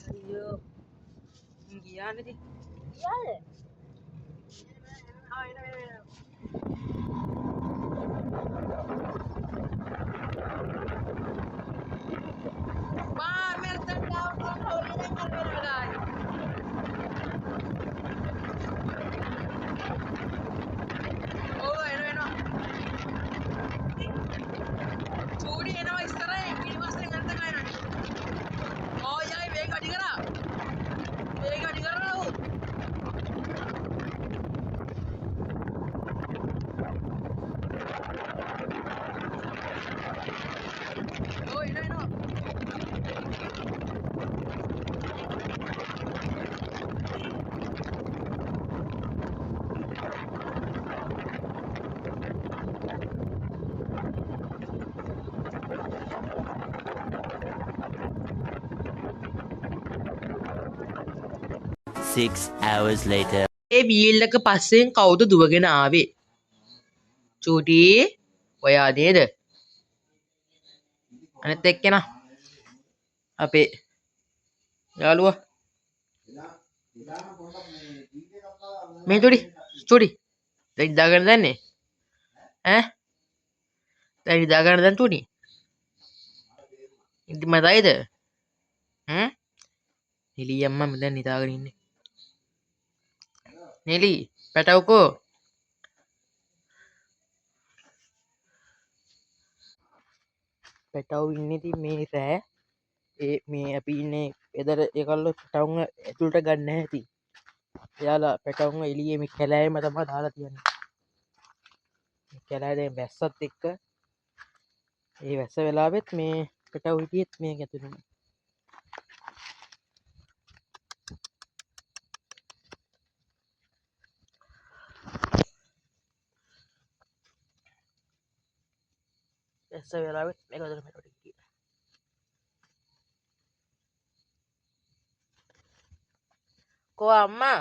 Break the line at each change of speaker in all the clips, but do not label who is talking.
අයියෝ ගියා නේද? ගියාද? Wah, Merton downtown Holiday Carnival guys. Oh, එනවා. චූඩි එනවා ඉස්සරහින්. ඊට පස්සේ නැත්තම් එනවා. Oh, යයි වේග අඩි කරා. වේග අඩි කරනවා ඌ. Oh, එනවා.
Six hours later.
ඒ වීල් එක පස්සෙන් කවුද දුවගෙන ආවේ? චූටි ඔයා නේද? අනිත් එක්කෙනා අපේ යාළුවා මේ චූටි දැන් හිතාගන්න දන්නේ ඈ දැන් හිතාගන්න දැන් චූටි ඉතින් මතයිද නෙලී අම්මා මම දැන් හිතාගෙන ඉන්නේ නෙලී පැටවකෝ පැටව ඉන්නේ ඉතින් මේ රෑ ඒ මේ අපි ඉන්නේ එදර ඒකල්ලෝ පැටවුන් ඇතුළට ගන්න නැහැ ඉතින් එයාලා පැටවුන් එළියේ මේ කැලෑවෙම තමයි දාලා තියන්නේ කැලෑ දැන් වැස්සත් එක්ක ඒ වැස්ස වෙලාවෙත් මේ පැටව හිටියෙත් මේක ඇතුළේම වැස්ස වෙලාවෙත් මේක ඇතුළේ පැටව හිටියේ කෝ අම්මා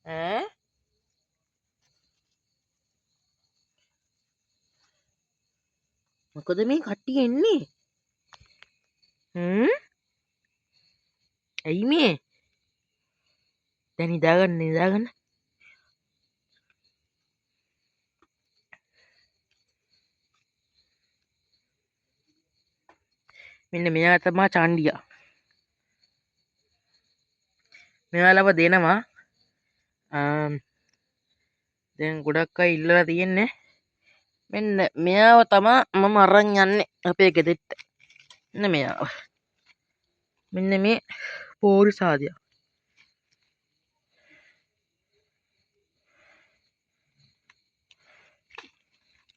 ඈ මොකද මේ කට්ටිය එන්නේ ඇයි මේ දැන් නිදාගන්න මෙන්න මෙයා තමා චාන්ඩියා මෙයාලව දෙනවා දැන් ගොඩක් අය ඉල්ලලා තියෙන්නේ මෙන්න මෙයාව තමා මම අරන් යන්නේ අපේ ගෙදෙට්ට මෙන්න මෙයාව මෙන්න මේ පෝරි සාදයා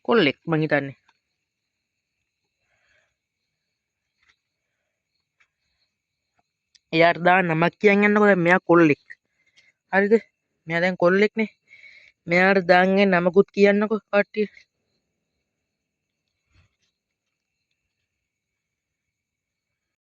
කොල්ලෙක් මං හිතන්නේ එයාට දාන්න නමක් කියන්න යන්නකෝ දැන් මෙයා කොල්ලෙක් හරිද මෙයා දැන් කොල්ලෙක්නේ මෙයාට දාන්නේ නමකුත් කියන්නකෝ කට්ටිය